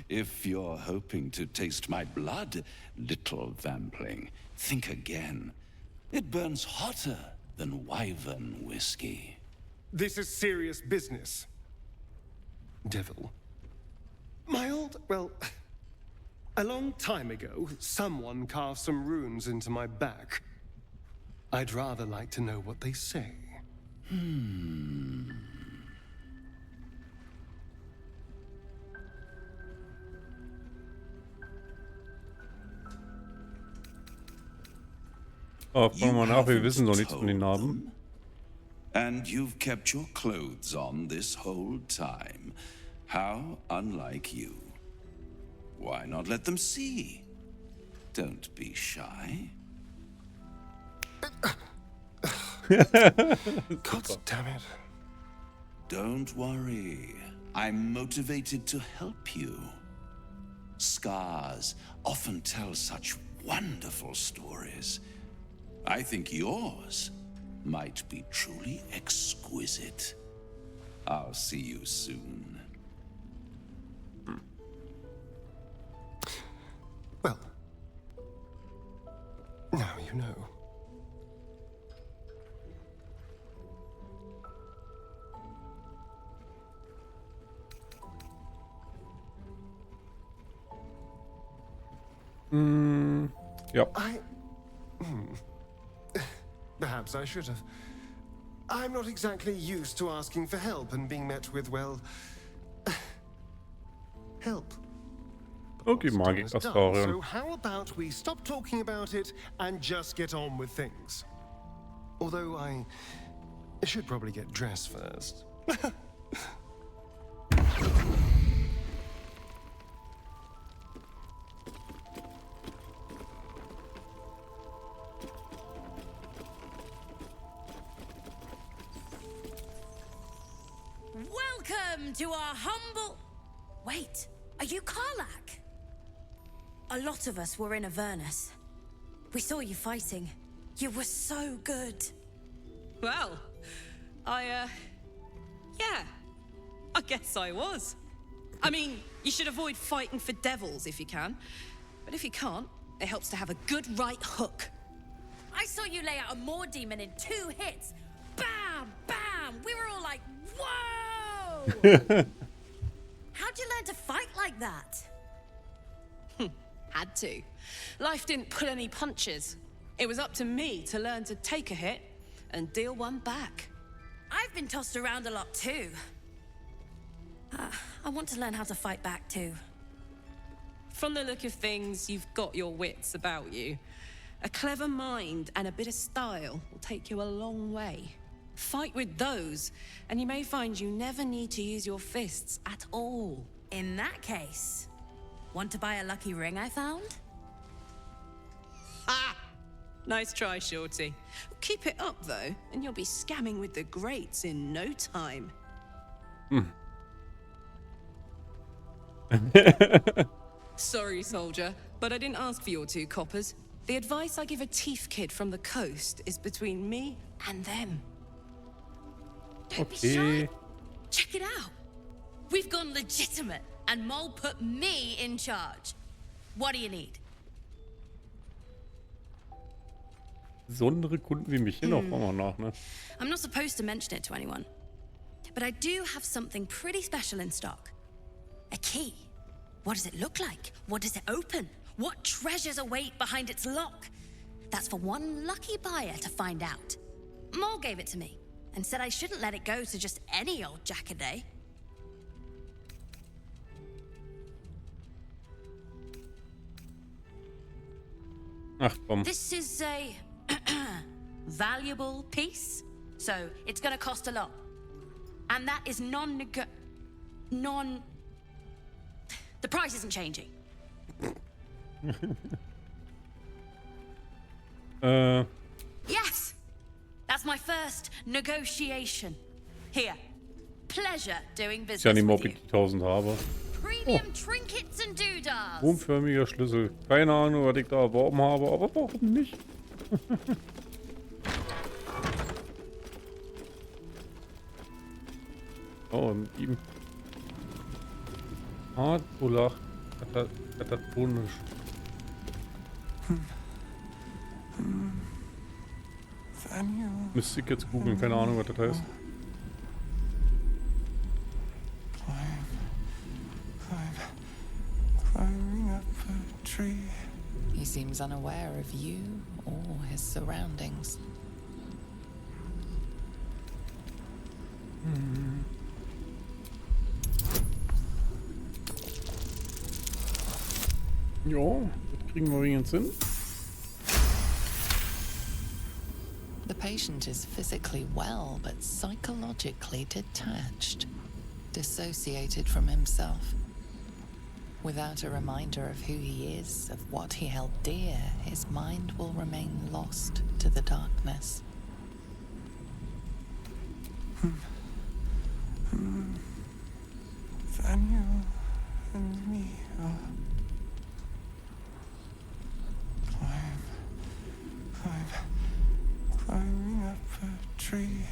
If you're hoping to taste my blood, little vampling, think again. It burns hotter than wyvern whiskey. This is serious business. Devil. My old, well, a long time ago, someone carved some runes into my back. I'd rather like to know what they say. Oh, fragen wir mal nach, wir wissen doch nichts von den Narben. And you've kept your clothes on this whole time. How unlike you. Why not let them see? Don't be shy. God damn it. Don't worry. I'm motivated to help you. Scars often tell such wonderful stories. I think yours might be truly exquisite. I'll see you soon. Well, now you know. Ja. Perhaps I should have. I'm not exactly used to asking for help and being met with, well, help. Okay, What's done is done, Magik-Astarion. so how about we stop talking about it and just get on with things? Although I should probably get dressed first. Welcome to our humble... Wait, are you Karlach? A lot of us were in Avernus. We saw you fighting. You were so good. Well, yeah, I guess I was. I mean, you should avoid fighting for devils if you can. But if you can't, it helps to have a good right hook. I saw you lay out a Moor demon in 2 hits. Bam, bam! We were all like, whoa! How'd you learn to fight like that? Had to. Life didn't pull any punches. It was up to me to learn to take a hit and deal one back. I've been tossed around a lot too. I want to learn how to fight back too. From the look of things, you've got your wits about you. A clever mind and a bit of style will take you a long way. Fight with those, and you may find you never need to use your fists at all. In that case, want to buy a lucky ring I found? Ha! Nice try, Shorty. Keep it up, though, and you'll be scamming with the greats in no time. Sorry, soldier, but I didn't ask for your 2 coppers. The advice I give a thief kid from the coast is between me and them. Don't be shy. Check it out. We've gone legitimate, and Mole put me in charge. What do you need? Besondere Kunden wie mich hier noch mal nach, ne? I'm not supposed to mention it to anyone, but I do have something pretty special in stock. A key. What does it look like? What does it open? What treasures await behind its lock? That's for one lucky buyer to find out. Mole gave it to me and said I shouldn't let it go to just any old jackaday. Ach komm. This is a valuable piece, so it's gonna cost a lot. And that is the price isn't changing. Yes! That's my first negotiation. Here. Pleasure doing business Ist ja nicht mehr, ob with ich you. die 1000 habe. Premium trinkets and doodads. Wurmförmiger Schlüssel. Keine Ahnung, was ich da erworben habe, aber warum nicht? Oh, mit ihm. Hartbulach. Katatonisch. Müsste ich jetzt googeln, keine Ahnung, was das heißt. Climbing up a tree. He seems unaware of you or his surroundings. Ja, das kriegen wir übrigens hin. The patient is physically well, but psychologically detached, dissociated from himself. Without a reminder of who he is, of what he held dear, his mind will remain lost to the darkness. Daniel and me are climbing up a tree.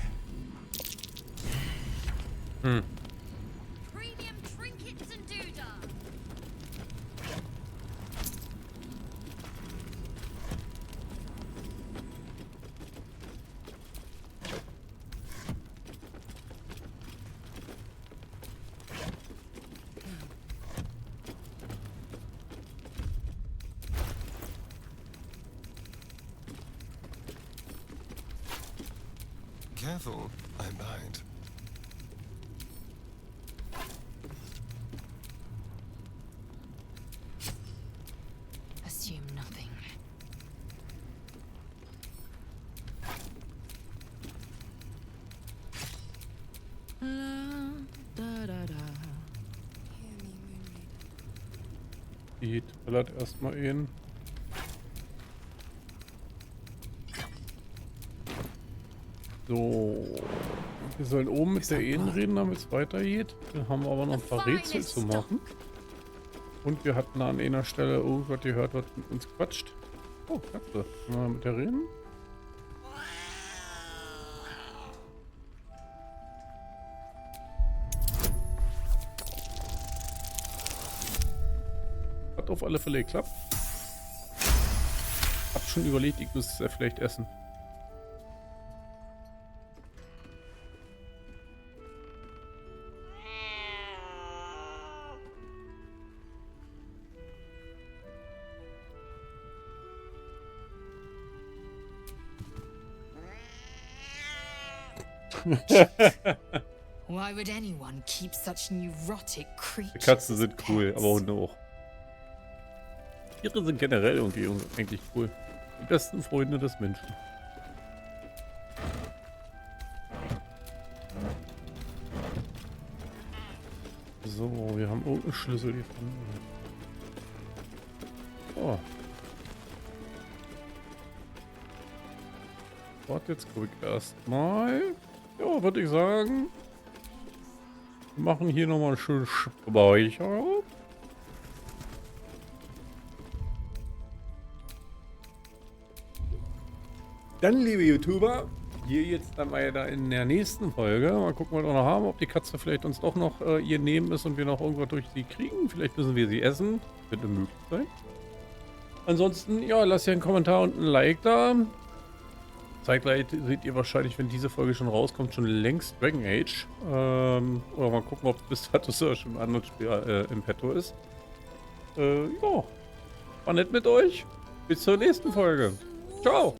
Premium trinkets and doodads. careful, I'm behind. Assume nothing. Die ballert erstmal ihn. So. Wir sollen oben mit der Ehen reden, damit es weitergeht. Dann haben wir aber noch ein paar Rätsel zu machen. Und wir hatten an einer Stelle irgendwas gehört, was mit uns quatscht. Oh, Katze. Mal mit der reden. Hat auf alle Fälle geklappt. Hab schon überlegt, ich müsste es ja vielleicht essen. Why would anyone keep such neurotic creatures? Die Katzen sind cool, aber Hunde auch. Tiere sind generell irgendwie eigentlich cool. Die besten Freunde des Menschen. So, wir haben irgendeinen Schlüssel gefunden. Oh. Warte, jetzt guck ich erstmal. Ja, würde ich sagen. Wir machen hier nochmal einen schönen Speicher. Dann, liebe YouTuber, hier jetzt dann mal da in der nächsten Folge. Mal gucken, was wir noch haben. Ob die Katze vielleicht uns doch noch ihr Nehmen ist und wir noch irgendwas durch sie kriegen. Vielleicht müssen wir sie essen. Könnte möglich sein. Ansonsten, ja, lasst ihr einen Kommentar und ein Like da. Zeitgleich seht ihr wahrscheinlich, wenn diese Folge schon rauskommt, schon längst Dragon Age. Oder mal gucken, ob es bis dato schon im anderen Spiel im Petto ist. Ja, war nett mit euch. Bis zur nächsten Folge. Ciao.